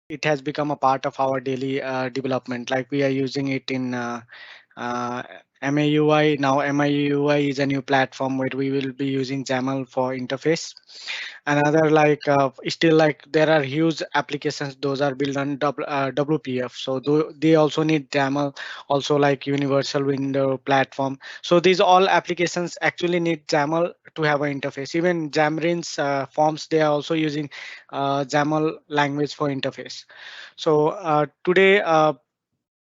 it has become a part of our daily development. Like we are using it in uh, MAUI. Now MAUI is a new platform where we will be using XAML for interface. Another like still like there are huge applications, those are built on WPF, so they also need XAML, also like universal window platform. So these all applications actually need XAML to have an interface. Even Xamarin's forms, they are also using XAML language for interface. So today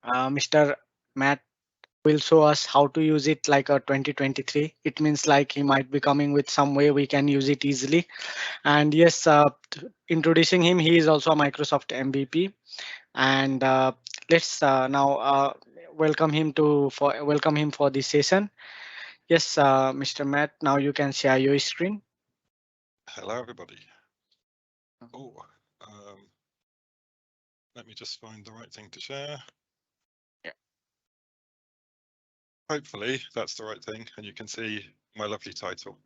Mr. Matt will show us how to use it like a 2023. It means like he might be coming with some way we can use it easily. And yes, introducing him, he is also a Microsoft MVP. And let's now welcome him for this session. Yes, Mr. Matt, now you can share your screen. Hello, everybody. Oh, um, let me just find the right thing to share. Yeah. Hopefully that's the right thing, and you can see my lovely title.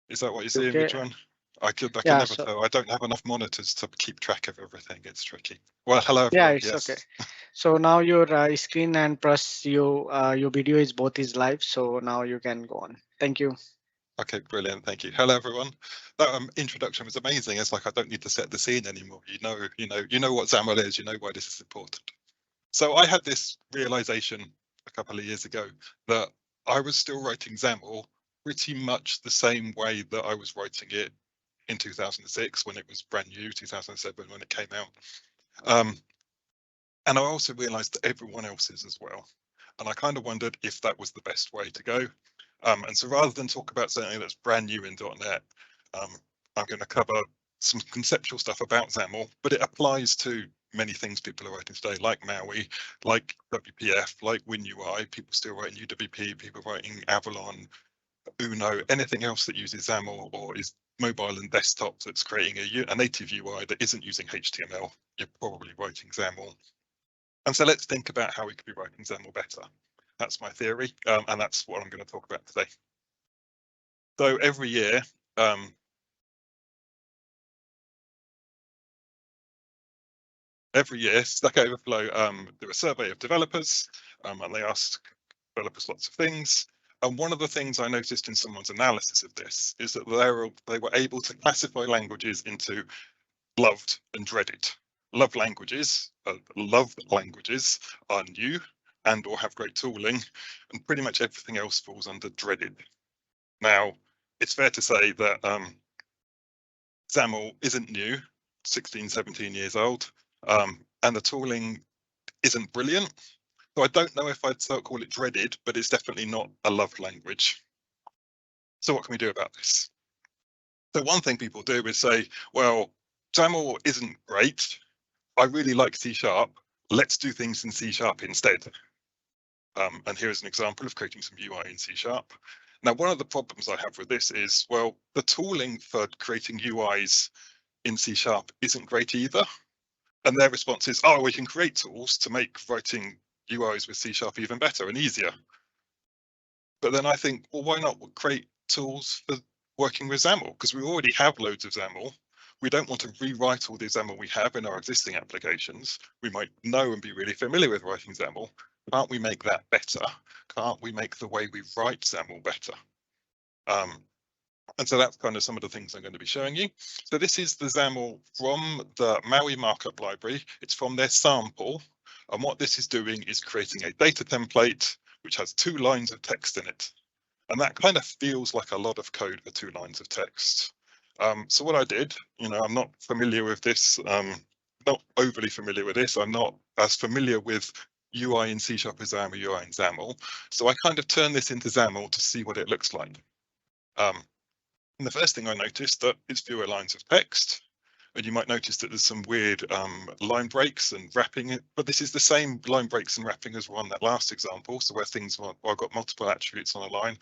Is that what you're seeing, Okay. Ridwan? I can Yeah. never So tell. I don't have enough monitors to keep track of everything. It's tricky. Well, hello, yeah, everyone. it's okay. Yes. So now your screen and plus your video is both is live. So now you can go on. Thank you. Okay, brilliant. Thank you. Hello, everyone. That introduction was amazing. It's like I don't need to set the scene anymore. You know what XAML is. You know why this is important. So I had this realization a couple of years ago that I was still writing XAML pretty much the same way that I was writing it in 2006 when it was brand new, 2007 when it came out. And I also realized that everyone else is as well. And I kind of wondered if that was the best way to go. And so rather than talk about something that's brand new in .NET, I'm going to cover some conceptual stuff about XAML, but it applies to many things people are writing today, like MAUI, like WPF, like WinUI, people still writing UWP, people writing Avalon, Uno, anything else that uses XAML or is mobile and desktop that's creating a native UI that isn't using HTML, you're probably writing XAML. And so let's think about how we could be writing XAML better. That's my theory, and that's what I'm going to talk about today. So every year, Stack Overflow do a survey of developers, and they ask developers lots of things. And one of the things I noticed in someone's analysis of this is that they were able to classify languages into loved and dreaded. Loved languages are new and or have great tooling, and pretty much everything else falls under dreaded. Now, it's fair to say that XAML isn't new, 16, 17 years old, and the tooling isn't brilliant. So I don't know if I'd call it dreaded, but it's definitely not a loved language. So what can we do about this? So one thing people do is say, well, XAML isn't great. I really like C#. Let's do things in C# instead. And here's an example of creating some UI in C#. Now, one of the problems I have with this is, well, the tooling for creating UIs in C# isn't great either. And their response is, oh, we can create tools to make writing UIs with C# even better and easier. But then I think, well, why not create tools for working with XAML? Because we already have loads of XAML. We don't want to rewrite all the XAML we have in our existing applications. We might know and be really familiar with writing XAML. Can't we make that better? Can't we make the way we write XAML better? And so that's kind of some of the things I'm going to be showing you. So this is the XAML from the MAUI markup library. It's from their sample. And what this is doing is creating a data template, which has 2 lines of text in it. And that kind of feels like a lot of code for 2 lines of text. So what I did, I'm not familiar with this, not overly familiar with this. I'm not as familiar with UI in C# as I am with UI in XAML. So I kind of turned this into XAML to see what it looks like. And the first thing I noticed that it's fewer lines of text. And you might notice that there's some weird line breaks and wrapping, but this is the same line breaks and wrapping as on that last example. So where I've got multiple attributes on a line,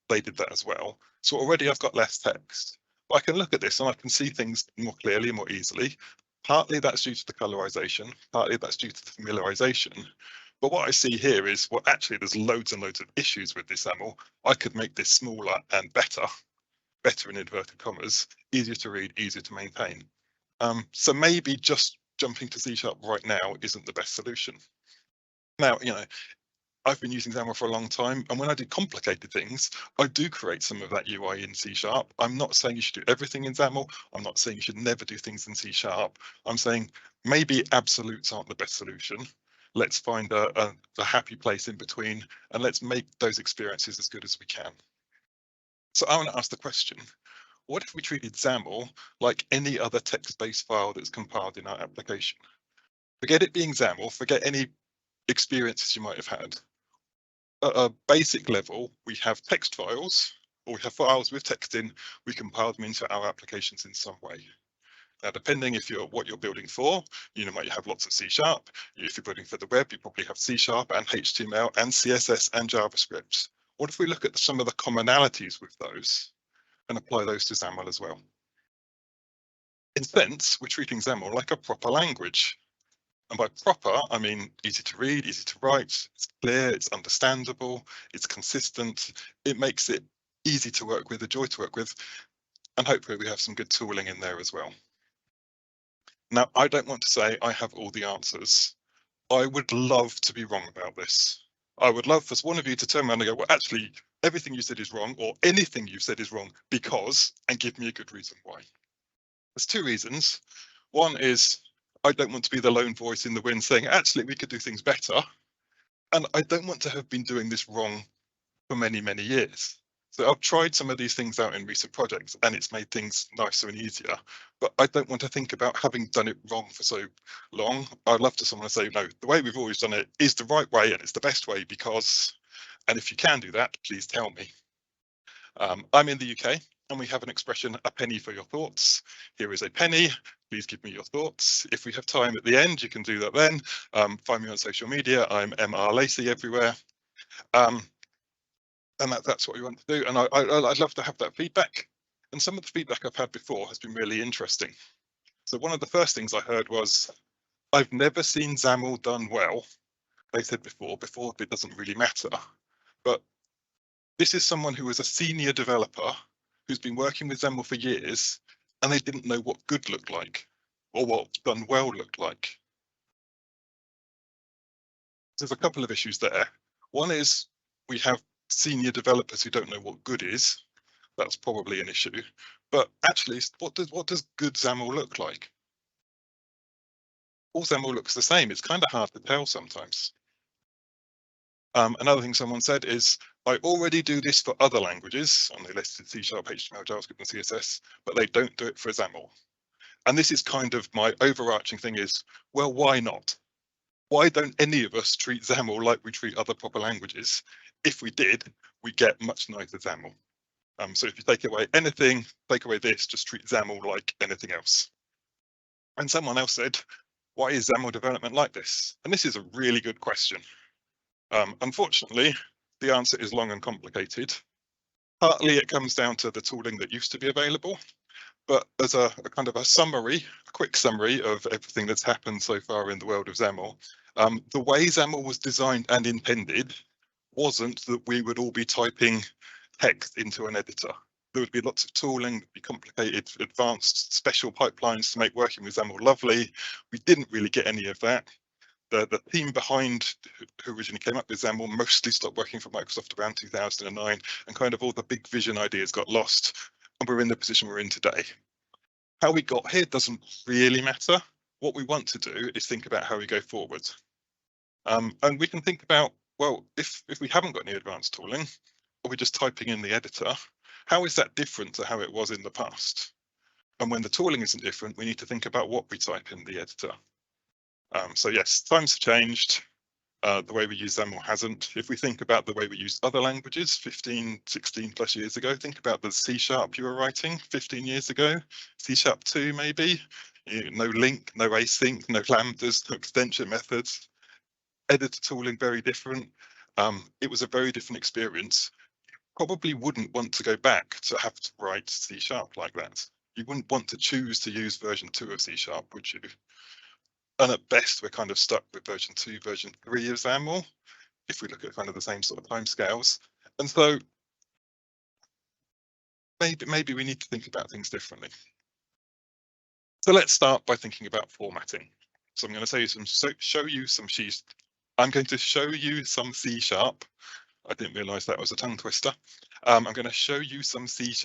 they did that as well. So already I've got less text. But I can look at this and I can see things more clearly, more easily. Partly that's due to the colorization, partly that's due to the familiarization. But what I see here is, well, actually there's loads and loads of issues with this XAML. I could make this smaller and better in inverted commas, easier to read, easier to maintain. So maybe just jumping to C# right now isn't the best solution. Now, I've been using XAML for a long time, and when I do complicated things, I do create some of that UI in C#. I'm not saying you should do everything in XAML. I'm not saying you should never do things in C#. I'm saying maybe absolutes aren't the best solution. Let's find a happy place in between, and let's make those experiences as good as we can. So I want to ask the question, what if we treated XAML like any other text-based file that's compiled in our application? Forget it being XAML, forget any experiences you might have had. At a basic level, we have text files, or we have files with text in, we compile them into our applications in some way. Now, depending what you're building for, you might have lots of C#. If you're building for the web, you probably have C# and HTML and CSS and JavaScript. What if we look at some of the commonalities with those and apply those to XAML as well? In a sense, we're treating XAML like a proper language. And by proper, I mean easy to read, easy to write, it's clear, it's understandable, it's consistent, it makes it easy to work with, a joy to work with, and hopefully we have some good tooling in there as well. Now, I don't want to say I have all the answers. I would love to be wrong about this. I would love for one of you to turn around and go, well, actually, everything you said is wrong, or anything you've said is wrong because, and give me a good reason why. There's two reasons. One is I don't want to be the lone voice in the wind saying, actually, we could do things better. And I don't want to have been doing this wrong for many, many years. So I've tried some of these things out in recent projects and it's made things nicer and easier. But I don't want to think about having done it wrong for so long. I'd love to someone to say, no, the way we've always done it is the right way and it's the best way because, and if you can do that, please tell me. I'm in the UK and we have an expression, a penny for your thoughts. Here is a penny. Please give me your thoughts. If we have time at the end, you can do that then. Find me on social media. I'm MR Lacey everywhere. And that's what we want to do. And I'd love to have that feedback. And some of the feedback I've had before has been really interesting. So one of the first things I heard was, I've never seen XAML done well. They said before it doesn't really matter. But this is someone who was a senior developer who's been working with XAML for years, and they didn't know what good looked like or what done well looked like. There's a couple of issues there. One is we have senior developers who don't know what good is. That's probably an issue. But actually, what does good XAML look like? All XAML looks the same. It's kind of hard to tell sometimes. Another thing someone said is, I already do this for other languages, and they listed C#, HTML, JavaScript, and CSS, but they don't do it for XAML. And this is kind of my overarching thing is, well, why not? Why don't any of us treat XAML like we treat other proper languages? If we did, we get much nicer XAML. So if you take away anything, take away this, just treat XAML like anything else. And someone else said, why is XAML development like this? And this is a really good question. Unfortunately, the answer is long and complicated. Partly it comes down to the tooling that used to be available, but as a kind of a summary, a quick summary of everything that's happened so far in the world of XAML, the way XAML was designed and intended wasn't that we would all be typing text into an editor. There would be lots of tooling, be complicated, advanced, special pipelines to make working with XAML lovely. We didn't really get any of that. The team behind who originally came up with XAML mostly stopped working for Microsoft around 2009, and kind of all the big vision ideas got lost, and we're in the position we're in today. How we got here doesn't really matter. What we want to do is think about how we go forward. And we can think about, well, if we haven't got any advanced tooling, or we're just typing in the editor, how is that different to how it was in the past? And when the tooling isn't different, we need to think about what we type in the editor. So yes, times have changed. The way we use XAML hasn't. If we think about the way we used other languages 15, 16 plus years ago, think about the C# you were writing 15 years ago, C#2 maybe, no link, no async, no lambdas, no extension methods, editor tooling very different. It was a very different experience. You probably wouldn't want to go back to have to write C# like that. You wouldn't want to choose to use version 2 of C#, would you? And at best, we're kind of stuck with version 2, version 3 of XAML, if we look at kind of the same sort of timescales. And so maybe we need to think about things differently. So let's start by thinking about formatting. So I'm going to show you some C#. I didn't realize that was a tongue twister. I'm going to show you some C#,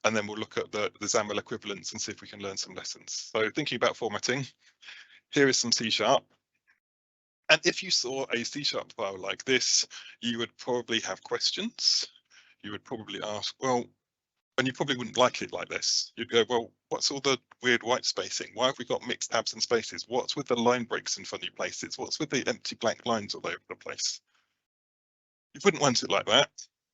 and then we'll look at the XAML equivalents and see if we can learn some lessons. So thinking about formatting, here is some C#. And if you saw a C# file like this, you would probably have questions. You would probably ask, well, and you probably wouldn't like it like this. You'd go, well, what's all the weird white spacing? Why have we got mixed tabs and spaces? What's with the line breaks in funny places? What's with the empty blank lines all over the place? You wouldn't want it like that.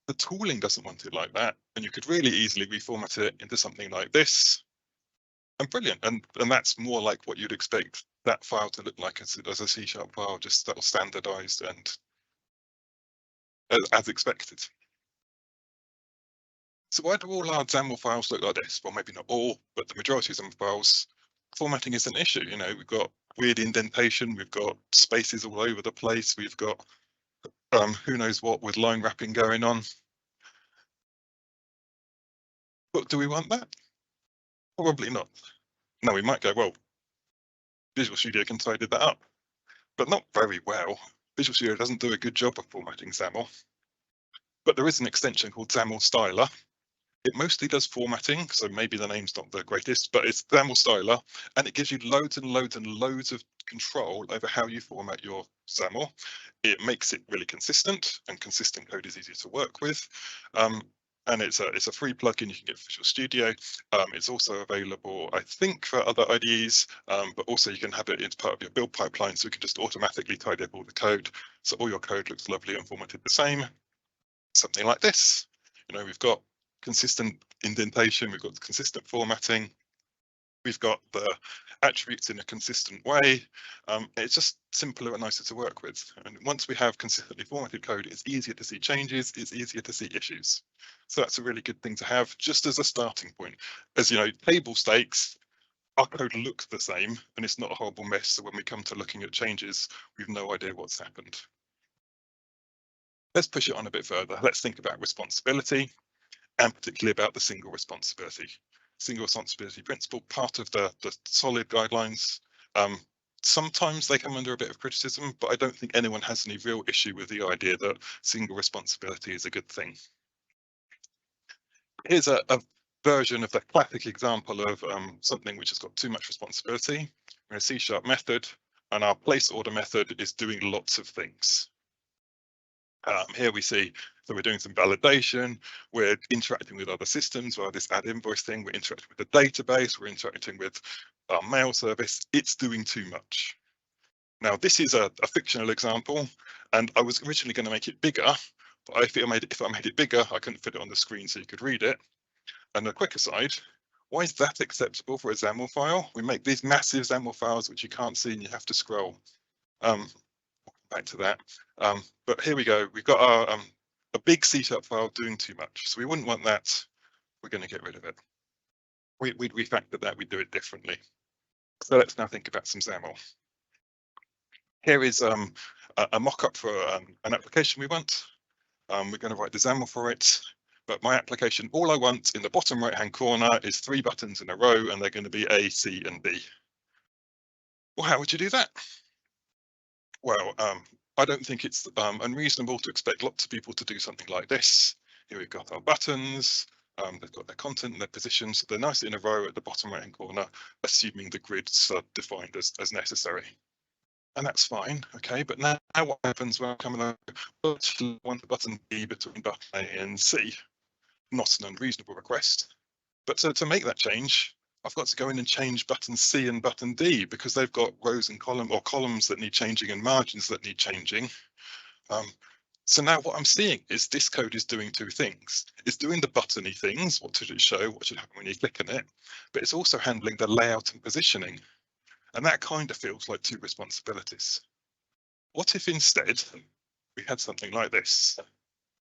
The tooling doesn't want it like that. And you could really easily reformat it into something like this. And brilliant. And that's more like what you'd expect that file to look like as a C# file, just that standardized and as expected. So why do all our XAML files look like this? Well, maybe not all, but the majority of XAML files, formatting is an issue. You know, we've got weird indentation, we've got spaces all over the place, we've got who knows what with line wrapping going on. But do we want that? Probably not. Now we might go, well, Visual Studio can tidy that up, but not very well. Visual Studio doesn't do a good job of formatting XAML. But there is an extension called XAML Styler. It mostly does formatting, so maybe the name's not the greatest, but it's XAML Styler, and it gives you loads and loads and loads of control over how you format your XAML. It makes it really consistent, and consistent code is easier to work with. And it's a free plugin you can get for Visual Studio. It's also available, I think, for other IDEs, but also you can have it as part of your build pipeline, so you can just automatically tidy up all the code, so all your code looks lovely and formatted the same. Something like this. You know, we've got consistent indentation, we've got consistent formatting, we've got the attributes in a consistent way. It's just simpler and nicer to work with. And once we have consistently formatted code, it's easier to see changes, it's easier to see issues. So that's a really good thing to have just as a starting point. As you know, table stakes, our code looks the same and it's not a horrible mess. So when we come to looking at changes, we've no idea what's happened. Let's push it on a bit further. Let's think about responsibility, and particularly about the single responsibility principle, part of the solid guidelines. Sometimes they come under a bit of criticism, but I don't think anyone has any real issue with the idea that single responsibility is a good thing. Here's a version of the classic example of something which has got too much responsibility. We're in a C# method, and our place order method is doing lots of things. Here we see, so we're doing some validation, we're interacting with other systems via this add invoice thing, we're interacting with the database, we're interacting with our mail service. It's doing too much. Now, this is a fictional example, and I was originally going to make it bigger, but if I made it bigger, I couldn't fit it on the screen so you could read it. And a quick aside, why is that acceptable for a XAML file? We make these massive XAML files which you can't see and you have to scroll. Back to that. But here we go. We've got our a big C# file doing too much. So we wouldn't want that. We're going to get rid of it. We refactor that, we do it differently. So let's now think about some XAML. Here is a mock-up for an application we want. We're going to write the XAML for it. But my application, all I want in the bottom right-hand corner is 3 buttons in a row, and they're going to be A, C, and B. Well, how would you do that? Well, I don't think it's unreasonable to expect lots of people to do something like this. Here we've got our buttons, they've got their content and their positions, so they're nicely in a row at the bottom right hand corner, assuming the grids are defined as necessary. And that's fine, okay, but now what happens when I come and I want the button B between button A and C? Not an unreasonable request, but to make that change, I've got to go in and change button C and button D because they've got rows and columns that need changing and margins that need changing. So now what I'm seeing is this code is doing 2 things. It's doing the buttony things, what should it show, what should happen when you click on it, but it's also handling the layout and positioning. And that kind of feels like 2 responsibilities. What if instead we had something like this?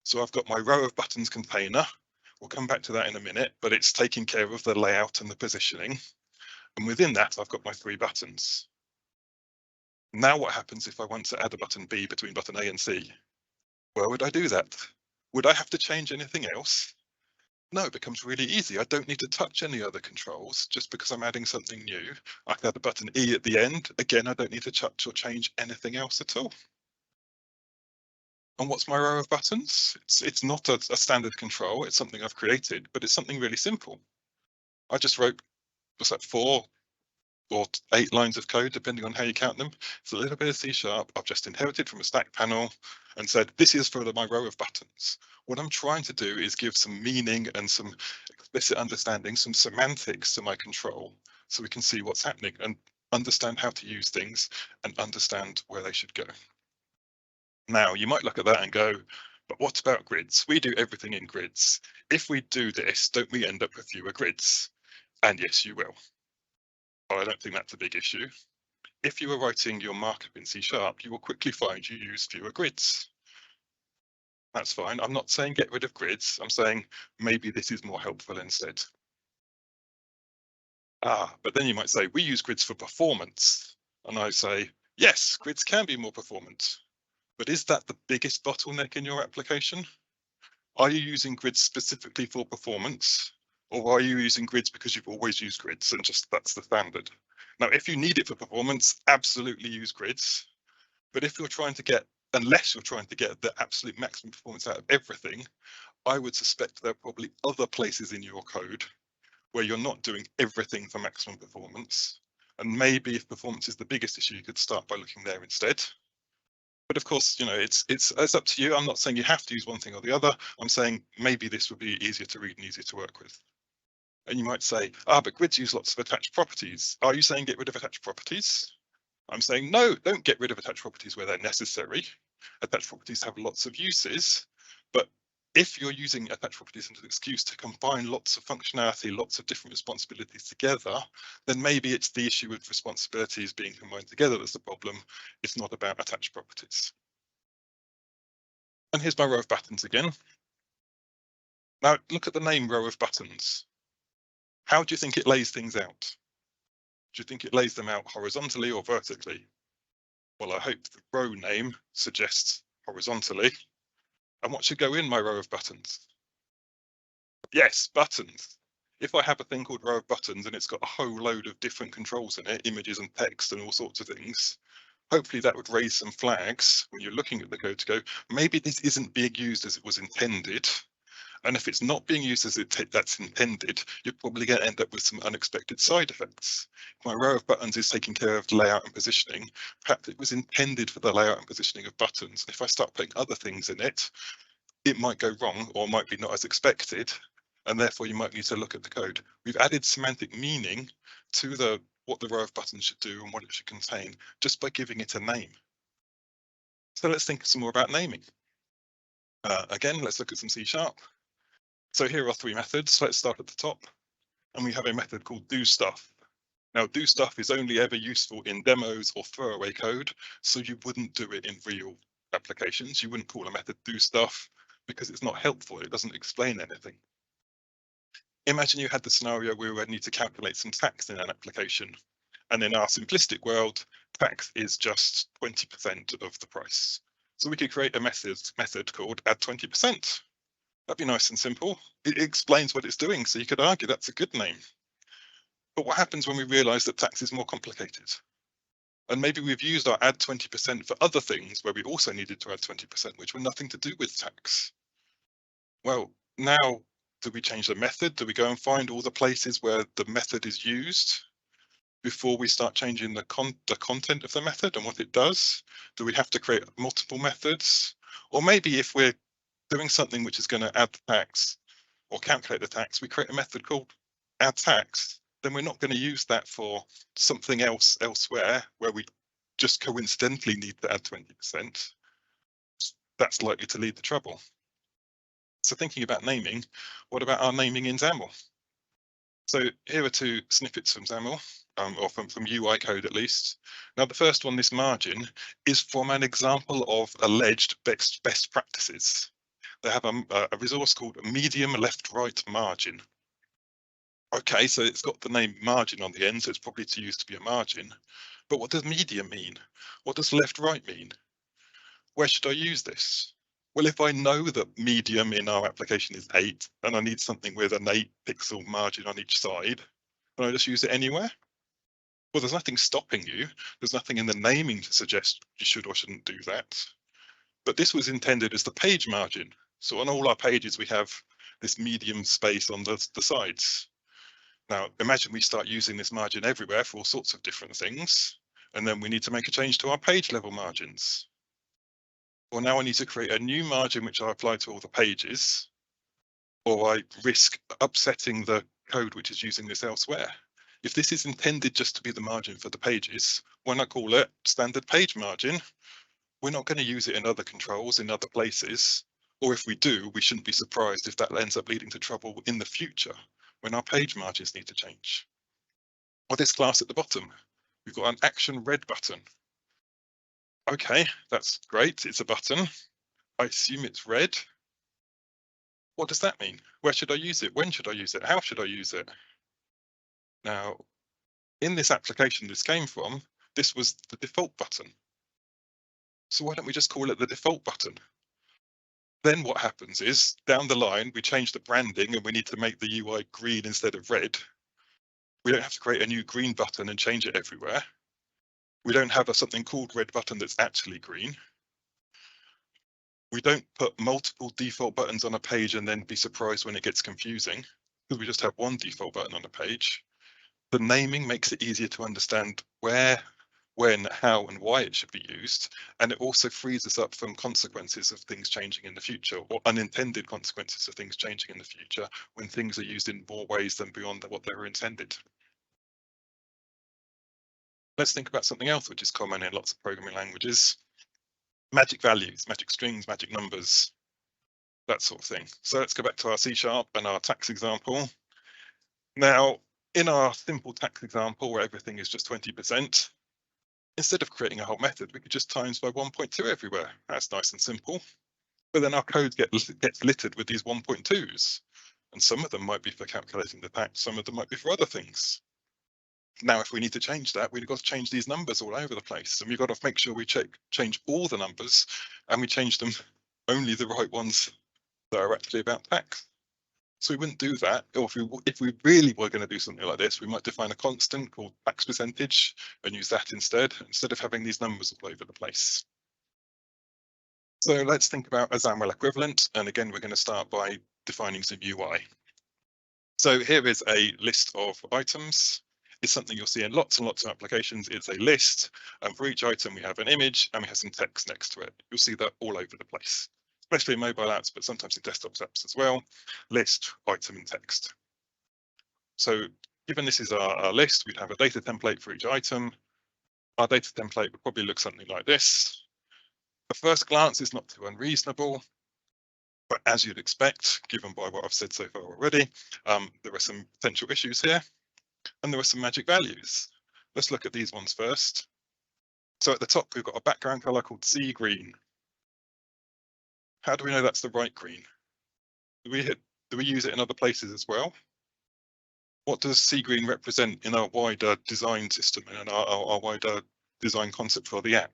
So I've got my row of buttons container. We'll come back to that in a minute, but it's taking care of the layout and the positioning. And within that, I've got my 3 buttons. Now what happens if I want to add a button B between button A and C? Where would I do that? Would I have to change anything else? No, it becomes really easy. I don't need to touch any other controls just because I'm adding something new. I can add the button E at the end. Again, I don't need to touch or change anything else at all. And what's my row of buttons? It's not a standard control. It's something I've created, but it's something really simple. I just wrote, what's that, 4 or 8 lines of code, depending on how you count them. It's a little bit of C# I've just inherited from a stack panel and said, this is for my row of buttons. What I'm trying to do is give some meaning and some explicit understanding, some semantics to my control, so we can see what's happening and understand how to use things and understand where they should go. Now, you might look at that and go, but what about grids? We do everything in grids. If we do this, don't we end up with fewer grids? And yes, you will. But I don't think that's a big issue. If you are writing your markup in C#, you will quickly find you use fewer grids. That's fine. I'm not saying get rid of grids. I'm saying maybe this is more helpful instead. But then you might say, we use grids for performance. And I say, yes, grids can be more performant. But is that the biggest bottleneck in your application? Are you using grids specifically for performance? Or are you using grids because you've always used grids and just that's the standard? Now, if you need it for performance, absolutely use grids. But if you're trying to get, unless you're trying to get the absolute maximum performance out of everything, I would suspect there are probably other places in your code where you're not doing everything for maximum performance. And maybe if performance is the biggest issue, you could start by looking there instead. But of course, you know, it's up to you. I'm not saying you have to use one thing or the other. I'm saying maybe this would be easier to read and easier to work with. And you might say, but grids use lots of attached properties. Are you saying get rid of attached properties? I'm saying, no, don't get rid of attached properties where they're necessary. Attached properties have lots of uses, but if you're using attached properties as an excuse to combine lots of functionality, lots of different responsibilities together, then maybe it's the issue with responsibilities being combined together that's the problem. It's not about attached properties. And here's my row of buttons again. Now look at the name row of buttons. How do you think it lays things out? Do you think it lays them out horizontally or vertically? Well, I hope the row name suggests horizontally. And what should go in my row of buttons? Yes, buttons. If I have a thing called row of buttons and it's got a whole load of different controls in it, images and text and all sorts of things, hopefully that would raise some flags when you're looking at the code to go, maybe this isn't being used as it was intended. And if it's not being used as that's intended, you're probably going to end up with some unexpected side effects. If my row of buttons is taking care of layout and positioning, perhaps it was intended for the layout and positioning of buttons. If I start putting other things in it, it might go wrong or might be not as expected. And therefore you might need to look at the code. We've added semantic meaning to what the row of buttons should do and what it should contain just by giving it a name. So let's think some more about naming. Again, let's look at some C#. So here are 3 methods. Let's start at the top. And we have a method called doStuff. Now, doStuff is only ever useful in demos or throwaway code, so you wouldn't do it in real applications. You wouldn't call a method doStuff because it's not helpful. It doesn't explain anything. Imagine you had the scenario where we need to calculate some tax in an application. And in our simplistic world, tax is just 20% of the price. So we could create a method called add 20%. That'd be nice and simple. It explains what it's doing, so you could argue that's a good name. But what happens when we realize that tax is more complicated? And maybe we've used our add 20% for other things where we also needed to add 20%, which were nothing to do with tax. Well, now, do we change the method? Do we go and find all the places where the method is used before we start changing the content of the method and what it does? Do we have to create multiple methods? Or maybe if we're doing something which is going to add the tax or calculate the tax, we create a method called add tax, then we're not going to use that for something else elsewhere where we just coincidentally need to add 20%. That's likely to lead to trouble. So thinking about naming, what about our naming in XAML? So here are 2 snippets from XAML, or from UI code at least. Now the first one, this margin, is from an example of alleged best practices. They have a resource called medium left-right margin. Okay, so it's got the name margin on the end, so it's probably used to be a margin. But what does medium mean? What does left-right mean? Where should I use this? Well, if I know that medium in our application is 8 and I need something with an 8-pixel margin on each side, can I just use it anywhere? Well, there's nothing stopping you. There's nothing in the naming to suggest you should or shouldn't do that. But this was intended as the page margin. So on all our pages, we have this medium space on the sides. Now, imagine we start using this margin everywhere for all sorts of different things, and then we need to make a change to our page level margins. Well, now I need to create a new margin which I apply to all the pages, or I risk upsetting the code which is using this elsewhere. If this is intended just to be the margin for the pages, why not call it standard page margin? We're not going to use it in other controls in other places, or if we do, we shouldn't be surprised if that ends up leading to trouble in the future when our page margins need to change. Or this class at the bottom, we've got an action red button. Okay, that's great, it's a button. I assume it's red. What does that mean? Where should I use it? When should I use it? How should I use it? Now, in this application this came from, this was the default button. So why don't we just call it the default button? Then what happens is, down the line, we change the branding and we need to make the UI green instead of red. We don't have to create a new green button and change it everywhere. We don't have something called red button that's actually green. We don't put multiple default buttons on a page and then be surprised when it gets confusing, because we just have one default button on a page. The naming makes it easier to understand where, when, how, and why it should be used. And it also frees us up from consequences of things changing in the future, or unintended consequences of things changing in the future when things are used in more ways than beyond what they were intended. Let's think about something else which is common in lots of programming languages. Magic values, magic strings, magic numbers, that sort of thing. So let's go back to our C# and our tax example. Now, in our simple tax example where everything is just 20%, instead of creating a whole method, we could just times by 1.2 everywhere. That's nice and simple. But then our code gets littered with these 1.2s. And some of them might be for calculating the tax, some of them might be for other things. Now, if we need to change that, we've got to change these numbers all over the place. And we've got to make sure we change all the numbers and we change them only the right ones that are actually about tax. So we wouldn't do that. Or if we really were going to do something like this, we might define a constant called tax percentage and use that instead of having these numbers all over the place. So let's think about a XAML equivalent. And again, we're going to start by defining some UI. So here is a list of items. It's something you'll see in lots and lots of applications. It's a list, and for each item we have an image and we have some text next to it. You'll see that all over the place, especially in mobile apps, but sometimes in desktop apps as well. List, item, and text. So given this is our list, we'd have a data template for each item. Our data template would probably look something like this. At first glance, it's not too unreasonable, but as you'd expect, given by what I've said so far already, there are some potential issues here. And there are some magic values. Let's look at these ones first. So at the top, we've got a background color called sea green. How do we know that's the right green? Do we use it in other places as well? What does sea green represent in our wider design system and our wider design concept for the app?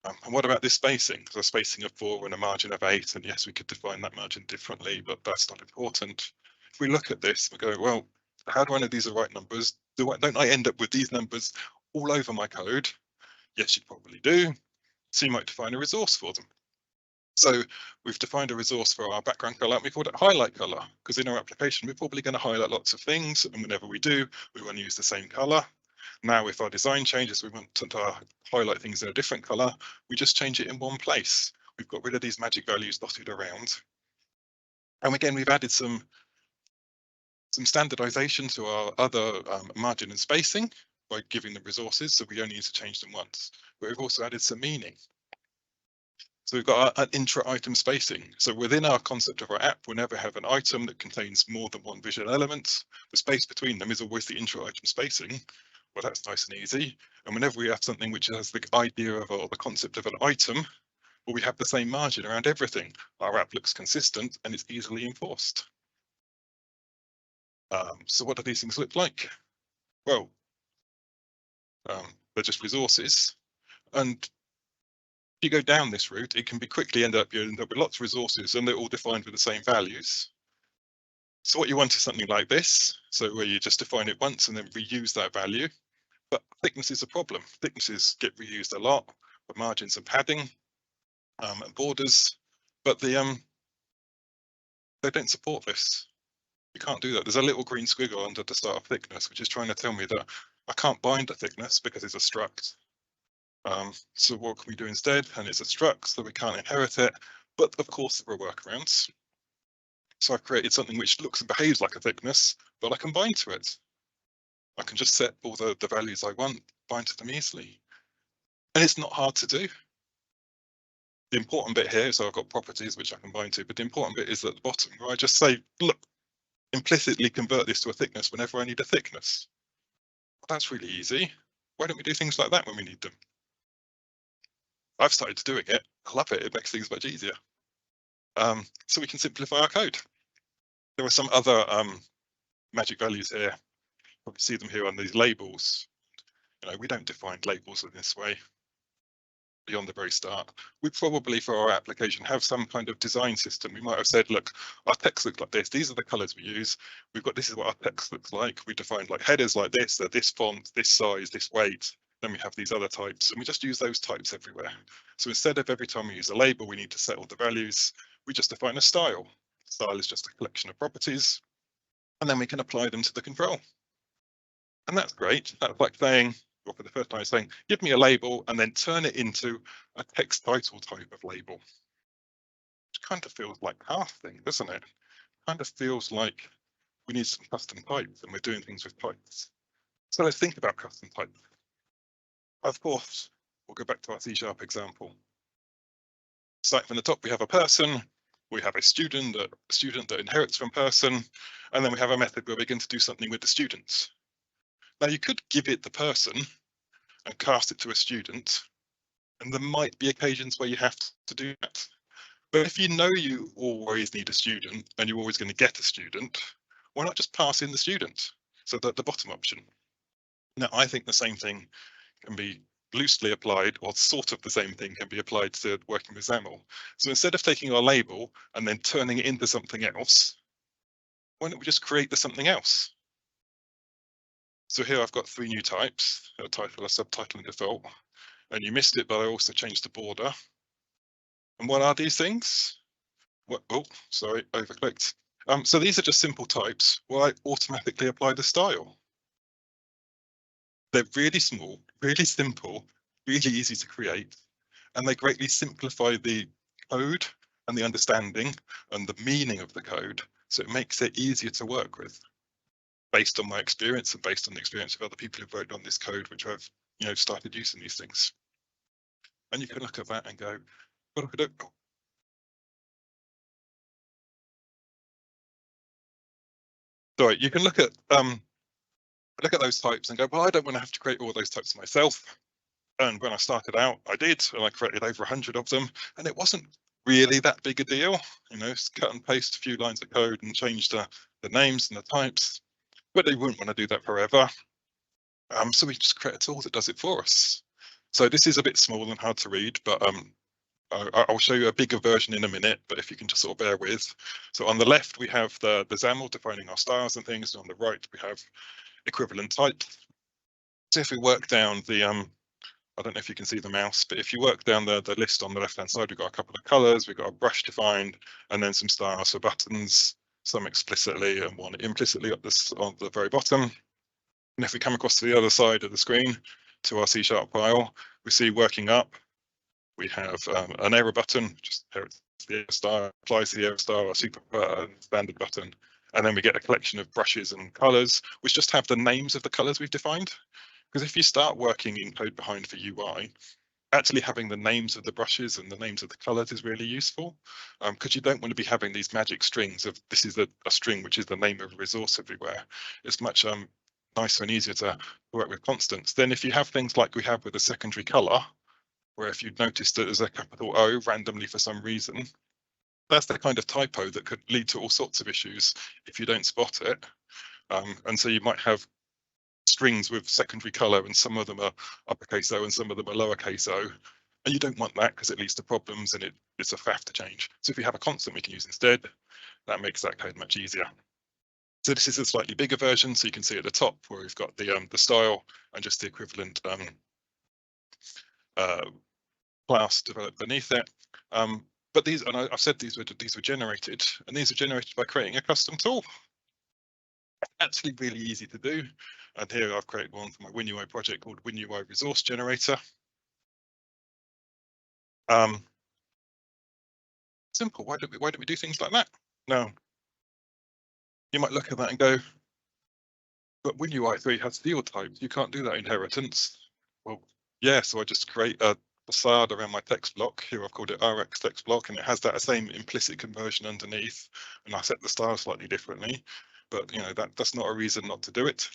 And what about this spacing? So a spacing of 4 and a margin of 8, and yes, we could define that margin differently, but that's not important. If we look at this, we go, well, how do I know these are the right numbers? Don't I end up with these numbers all over my code? Yes, you probably do. So you might define a resource for them. So we've defined a resource for our background color, and we called it highlight color, because in our application, we're probably going to highlight lots of things. And whenever we do, we want to use the same color. Now, if our design changes, we want to highlight things in a different color, we just change it in one place. We've got rid of these magic values dotted around. And again, we've added some standardization to our other margin and spacing by giving them resources, so we only need to change them once. But we've also added some meaning. So we've got an intra-item spacing. So within our concept of our app, whenever we have an item that contains more than one visual element, the space between them is always the intra-item spacing. Well, that's nice and easy. And whenever we have something which has the idea of or the concept of an item, well, we have the same margin around everything. Our app looks consistent and it's easily enforced. So what do these things look like? Well, they're just resources. And you go down this route, it can be quickly end up with lots of resources, and they're all defined with the same values. So what you want is something like this, so where you just define it once and then reuse that value. But thickness is a problem. Thicknesses get reused a lot for margins and padding and borders, but they don't support this. You can't do that. There's a little green squiggle under the start of thickness, which is trying to tell me that I can't bind a thickness because it's a struct. So what can we do instead? And it's a struct, so we can't inherit it. But of course, there are workarounds. So I've created something which looks and behaves like a thickness, but I can bind to it. I can just set all the values I want, bind to them easily. And it's not hard to do. The important bit here, so I've got properties which I can bind to, but the important bit is at the bottom where I just say, look, implicitly convert this to a thickness whenever I need a thickness. Well, that's really easy. Why don't we do things like that when we need them? I've started doing it. I love it. It makes things much easier. So we can simplify our code. There are some other magic values here. Probably see them here on these labels. We don't define labels in this way beyond the very start. We probably, for our application, have some kind of design system. We might have said, look, our text looks like this. These are the colors we use. We've got, this is what our text looks like. We defined like headers like this, they're this font, this size, this weight. Then we have these other types, and we just use those types everywhere. So instead of every time we use a label, we need to set all the values, we just define a style. Style is just a collection of properties, and then we can apply them to the control. And that's great. That's like saying, or for the first time, saying, give me a label and then turn it into a text title type of label. Which kind of feels like half thing, doesn't it? Kind of feels like we need some custom types and we're doing things with types. So let's think about custom types. Of course, we'll go back to our C# example. Starting from the top, we have a person, we have a student that inherits from person, and then we have a method where we're going to do something with the students. Now you could give it the person and cast it to a student, and there might be occasions where you have to do that. But if you know you always need a student and you're always going to get a student, why not just pass in the student? So that the bottom option. Now I think the same thing can be loosely applied, or sort of the same thing can be applied to working with XAML. So instead of taking our label and then turning it into something else, why don't we just create the something else? So here I've got 3 new types, a title, a subtitle, and default. And you missed it, but I also changed the border. And what are these things? Oh, sorry, overclicked. So these are just simple types where I automatically apply the style. They're really small, really simple, really easy to create, and they greatly simplify the code and the understanding and the meaning of the code. So it makes it easier to work with, based on my experience and based on the experience of other people who've worked on this code, which have started using these things. And you can look at that and go, well, look at it. Sorry, you can look at those types and go, well, I don't want to have to create all those types myself. And when I started out, I did, and I created over 100 of them, and it wasn't really that big a deal. Cut and paste a few lines of code and change the names and the types. But they wouldn't want to do that forever. So we just create a tool that does it for us. So this is a bit small and hard to read, but I'll show you a bigger version in a minute, but if you can just sort of bear with. So on the left, we have the XAML defining our styles and things. And on the right, we have equivalent types. So if we work down the, I don't know if you can see the mouse, but if you work down the list on the left-hand side, we've got a couple of colors, we've got a brush defined, and then some styles for buttons, some explicitly and one implicitly on the very bottom. And if we come across to the other side of the screen to our C# file, we see working up, we have an error button, just inherits the error style, applies the error style, a super standard button, and then we get a collection of brushes and colors, which just have the names of the colors we've defined. Because if you start working in codebehind for UI, actually having the names of the brushes and the names of the colors is really useful, because you don't want to be having these magic strings of this is a string which is the name of a resource everywhere. It's much nicer and easier to work with constants. Then if you have things like we have with a secondary color, where if you'd noticed that there's a capital O randomly for some reason, that's the kind of typo that could lead to all sorts of issues if you don't spot it. And so you might have strings with secondary color, and some of them are uppercase O and some of them are lowercase o. And you don't want that because it leads to problems and it's a faff to change. So if we have a constant we can use instead, that makes that code much easier. So this is a slightly bigger version, so you can see at the top where we've got the style and just the equivalent class developed beneath it. But these, and I've said these were generated, and these are generated by creating a custom tool. Actually really easy to do. And here I've created one for my WinUI project called WinUI Resource Generator. Simple. Why don't we do things like that? Now, you might look at that and go, but WinUI 3 has field types. You can't do that inheritance. Well, yeah, so I just create a facade around my text block. Here I've called it RX text block, and it has that same implicit conversion underneath. And I set the style slightly differently, but you know that's not a reason not to do it.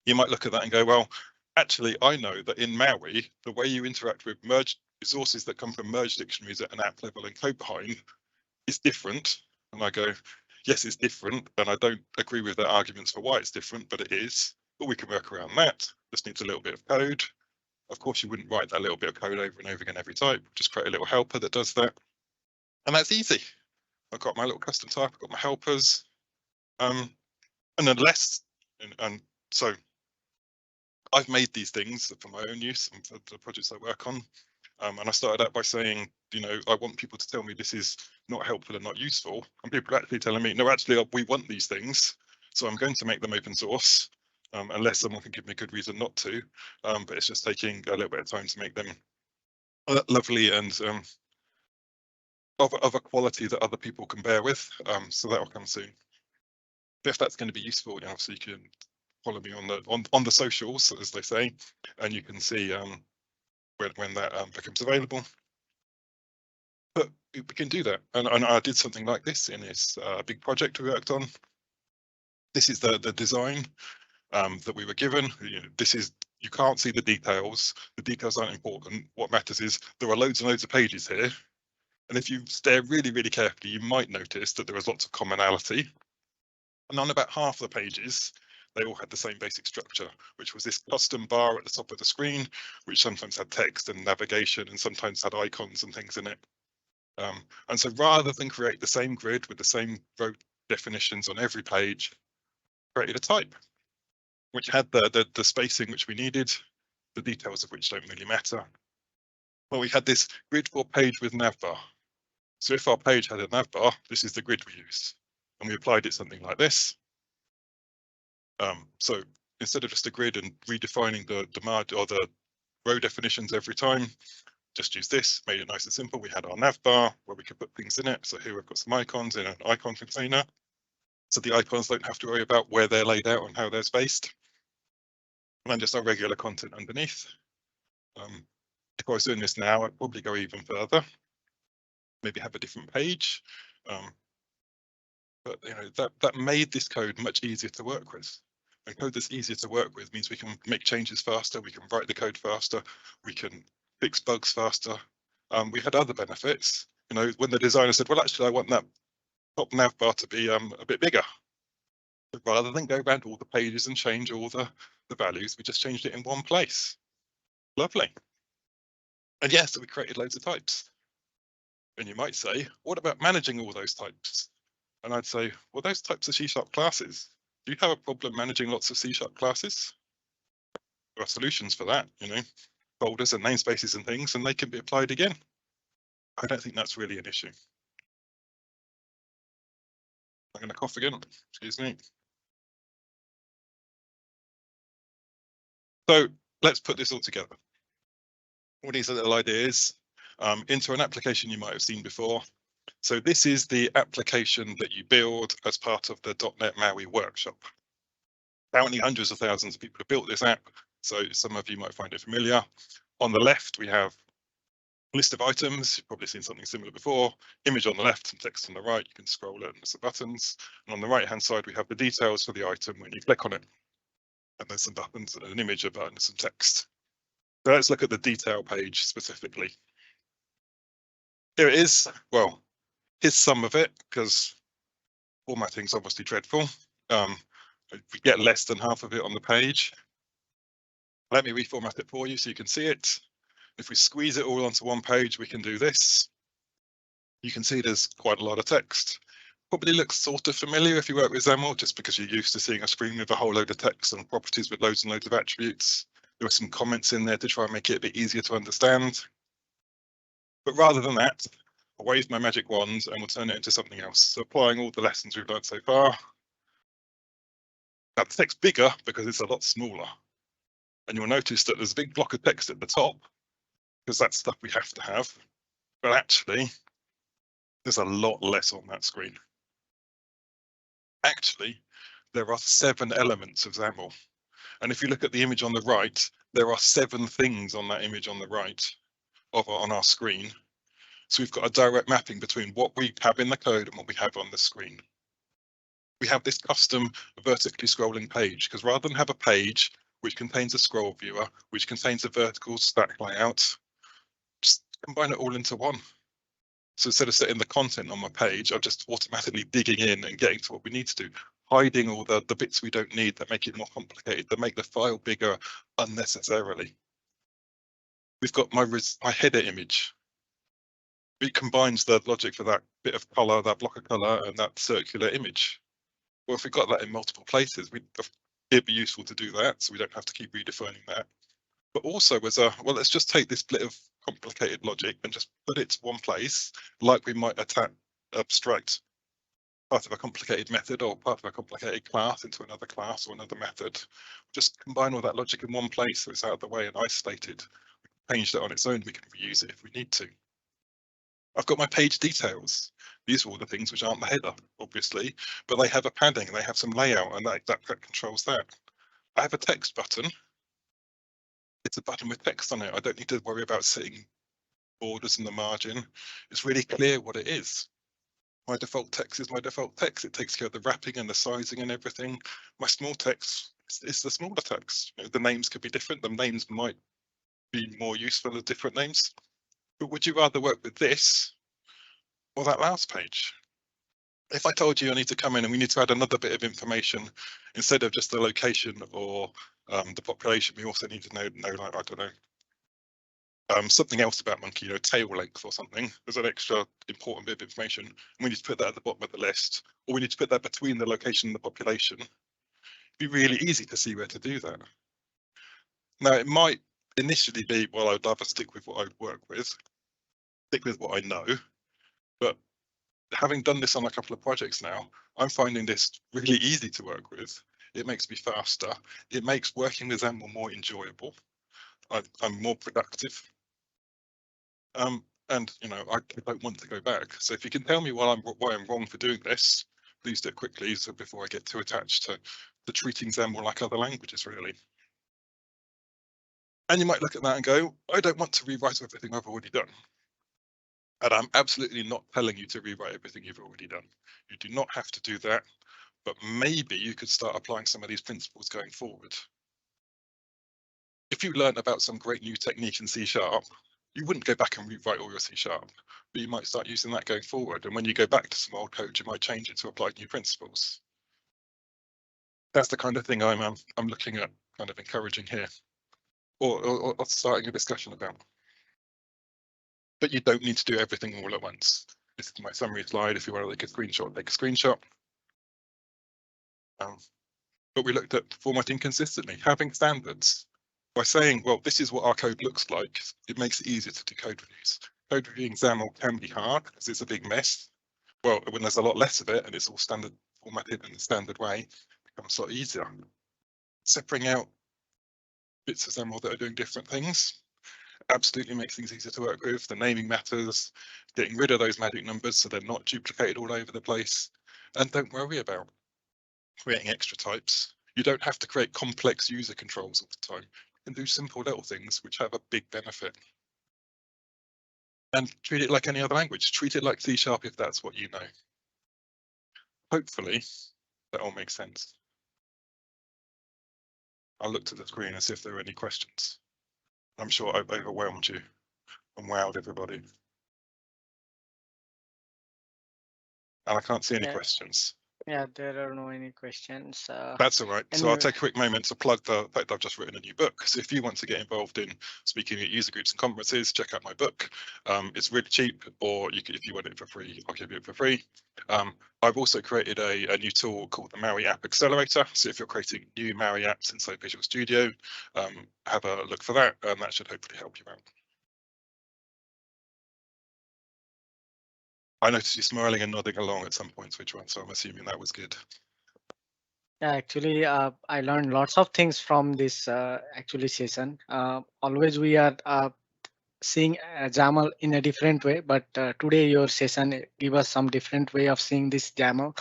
You might look at that and go, well, actually, I know that in MAUI, the way you interact with merged resources that come from merged dictionaries at an app level and cobehind is different. And I go, yes, it's different, and I don't agree with their arguments for why it's different, but it is. But we can work around that. This needs a little bit of code. Of course, you wouldn't write that little bit of code over and over again every type. Just create a little helper that does that. And that's easy. I've got my little custom type, I've got my helpers. And unless, and so I've made these things for my own use and for the projects I work on. And I started out by saying, you know, I want people to tell me this is not helpful and not useful. And people are actually telling me, no, actually, we want these things. So I'm going to make them open source, unless someone can give me a good reason not to. But it's just taking a little bit of time to make them lovely and of a quality that other people can bear with. So that will come soon. But if that's going to be useful, you know, so you can follow me on the socials, as they say, and you can see when that becomes available. But we can do that, and I did something like this in this big project we worked on. This is the design that we were given. You know, this is, you can't see the details. The details aren't important. What matters is there are loads and loads of pages here, and if you stare really, really carefully, you might notice that there is lots of commonality. And on about half the pages, they all had the same basic structure, which was this custom bar at the top of the screen, which sometimes had text and navigation and sometimes had icons and things in it. And so rather than create the same grid with the same row definitions on every page, created a type, which had the spacing which we needed, the details of which don't really matter. Well, we had this grid for page with navbar. So if our page had a navbar, this is the grid we use. And we applied it something like this. So instead of just a grid and redefining the margin or the row definitions every time, just use this, made it nice and simple. We had our navbar where we could put things in it. So here we've got some icons in an icon container. So the icons don't have to worry about where they're laid out and how they're spaced. And then just our regular content underneath. If I was doing this now, I'd probably go even further. Maybe have a different page. But you know, that made this code much easier to work with. And code that's easier to work with means we can make changes faster, we can write the code faster, we can fix bugs faster. We had other benefits. You know, when the designer said, well, actually, I want that top nav bar to be a bit bigger. So rather than go around all the pages and change all the values, we just changed it in one place. Lovely. And yes, so we created loads of types. And you might say, what about managing all those types? And I'd say, well, those types are C# classes. Do you have a problem managing lots of C# classes? There are solutions for that, you know, folders and namespaces and things, and they can be applied again. I don't think that's really an issue. I'm going to cough again, excuse me. So let's put this all together. All these little ideas into an application you might have seen before. So this is the application that you build as part of the .NET MAUI workshop. Apparently hundreds of thousands of people have built this app, so some of you might find it familiar. On the left, we have a list of items. You've probably seen something similar before. Image on the left, some text on the right. You can scroll it and there's some buttons. And on the right-hand side, we have the details for the item when you click on it. And there's some buttons, an image, a button, and some text. So let's look at the detail page specifically. Here it is. Well, here's some of it, because formatting's obviously dreadful. We get less than half of it on the page. Let me reformat it for you so you can see it. If we squeeze it all onto one page, we can do this. You can see there's quite a lot of text. Probably looks sort of familiar if you work with XAML, just because you're used to seeing a screen with a whole load of text and properties with loads and loads of attributes. There are some comments in there to try and make it a bit easier to understand. But rather than that, I'll wave my magic wand and we'll turn it into something else. So applying all the lessons we've learned so far. Now the text's bigger because it's a lot smaller. And you'll notice that there's a big block of text at the top because that's stuff we have to have. But actually, there's a lot less on that screen. Actually, there are 7 elements of XAML. And if you look at the image on the right, there are 7 things on that image on the right on our screen. So we've got a direct mapping between what we have in the code and what we have on the screen. We have this custom vertically scrolling page because rather than have a page which contains a scroll viewer, which contains a vertical stack layout, just combine it all into one. So instead of setting the content on my page, I'm just automatically digging in and getting to what we need to do, hiding all the bits we don't need that make it more complicated, that make the file bigger unnecessarily. We've got my header image. It combines the logic for that bit of color, that block of color, and that circular image. Well, if we've got that in multiple places, it'd be useful to do that, so we don't have to keep redefining that. But also as well, let's just take this bit of complicated logic and just put it to one place, like we might abstract part of a complicated method or part of a complicated class into another class or another method. Just combine all that logic in one place so it's out of the way and isolated. Change that on its own, we can reuse it if we need to. I've got my page details. These are all the things which aren't the header, obviously, but they have a padding and they have some layout and that controls that. I have a text button. It's a button with text on it. I don't need to worry about setting borders in the margin. It's really clear what it is. My default text is my default text. It takes care of the wrapping and the sizing and everything. My small text is the smaller text. You know, the names could be different. The names might be more useful as different names. But would you rather work with this or that last page? If I told you I need to come in and we need to add another bit of information instead of just the location or the population, we also need to know like, I don't know, something else about monkey, you know, tail length or something. There's an extra important bit of information. And we need to put that at the bottom of the list, or we need to put that between the location and the population. It'd be really easy to see where to do that. Now, it might initially be, well, I'd rather stick with what I work with, stick with what I know, but having done this on a couple of projects now, I'm finding this really easy to work with. It makes me faster. It makes working with XAML more enjoyable. I'm more productive. And you know, I don't want to go back. So if you can tell me why I'm wrong for doing this, please do it quickly, so before I get too attached to treating XAML like other languages, really. And you might look at that and go, I don't want to rewrite everything I've already done. And I'm absolutely not telling you to rewrite everything you've already done. You do not have to do that, but maybe you could start applying some of these principles going forward. If you learn about some great new technique in C#, you wouldn't go back and rewrite all your C#, but you might start using that going forward. And when you go back to some old code, you might change it to apply new principles. That's the kind of thing I'm looking at kind of encouraging here, or starting a discussion about. But you don't need to do everything all at once. This is my summary slide. If you want to take a screenshot, take a screenshot. But we looked at formatting consistently, having standards. By saying, well, this is what our code looks like, it makes it easier to do code reviews. Code reviewing XAML can be hard because it's a big mess. Well, when there's a lot less of it and it's all standard formatted in the standard way, it becomes a lot easier. Separating out bits of XAML that are doing different things absolutely makes things easier to work with. The naming matters, getting rid of those magic numbers so they're not duplicated all over the place. And don't worry about creating extra types. You don't have to create complex user controls all the time. You can do simple little things which have a big benefit. And treat it like any other language. Treat it like C# if that's what you know. Hopefully, that all makes sense. I'll look to the screen and see if there are any questions. I'm sure I've overwhelmed you and wowed everybody. And I can't see any questions. Yeah, there are no any questions. That's all right. So I'll Anyway, take a quick moment to plug the fact I've just written a new book. So if you want to get involved in speaking at user groups and conferences, check out my book. It's really cheap, or if you want it for free, I'll give you it for free. I've also created a new tool called the MAUI App Accelerator. So if you're creating new MAUI apps inside Visual Studio, have a look for that, and that should hopefully help you out. I noticed you smiling and nodding along at some points, which one, so I'm assuming that was good. yeah, actually, I learned lots of things from this actually session. Always we are seeing XAML in a different way, but today your session give us some different way of seeing this XAML,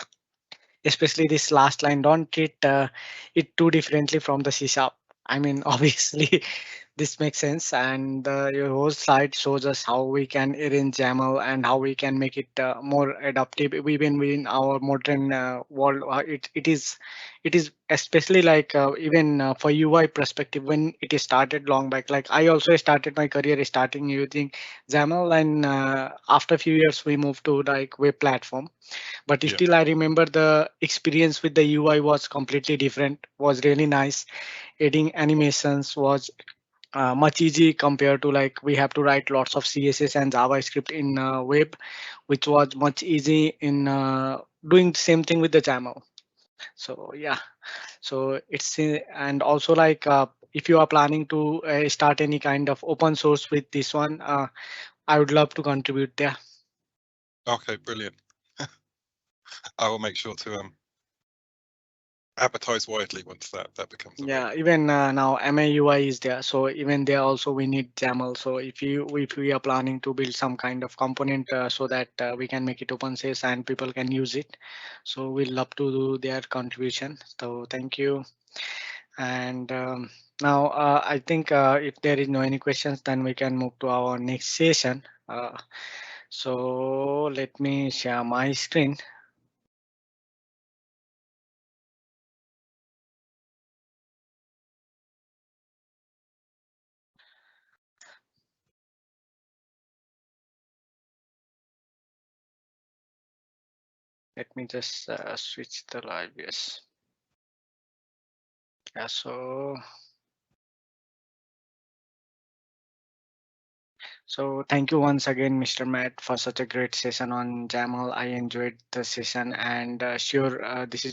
especially this last line. Don't treat it too differently from the C sharp. I mean, obviously, this makes sense. And your whole slide shows us how we can arrange YAML and how we can make it more adaptive, even within our modern world. It is especially like even for UI perspective when it is started long back. Like I also started my career starting using YAML, and after a few years we moved to like web platform, but Yeah. still I remember the experience with the UI was completely different, was really nice. Adding animations was much easy compared to like we have to write lots of CSS and JavaScript in web, which was much easy in doing the same thing with the XAML. So yeah, so it's and also like if you are planning to start any kind of open source with this one, I would love to contribute there. Okay, brilliant. I will make sure to advertise widely once that becomes Yeah, available. even now MAUI is there, so even there also we need XAML. So if we are planning to build some kind of component so that we can make it open source and people can use it, so we'll love to do their contribution. So thank you. And now I think if there is no any questions, then we can move to our next session. So let me share my screen. Let me just switch the live. Yes. Yeah. So thank you once again, Mr. Matt, for such a great session on XAML. I enjoyed the session, and sure, this is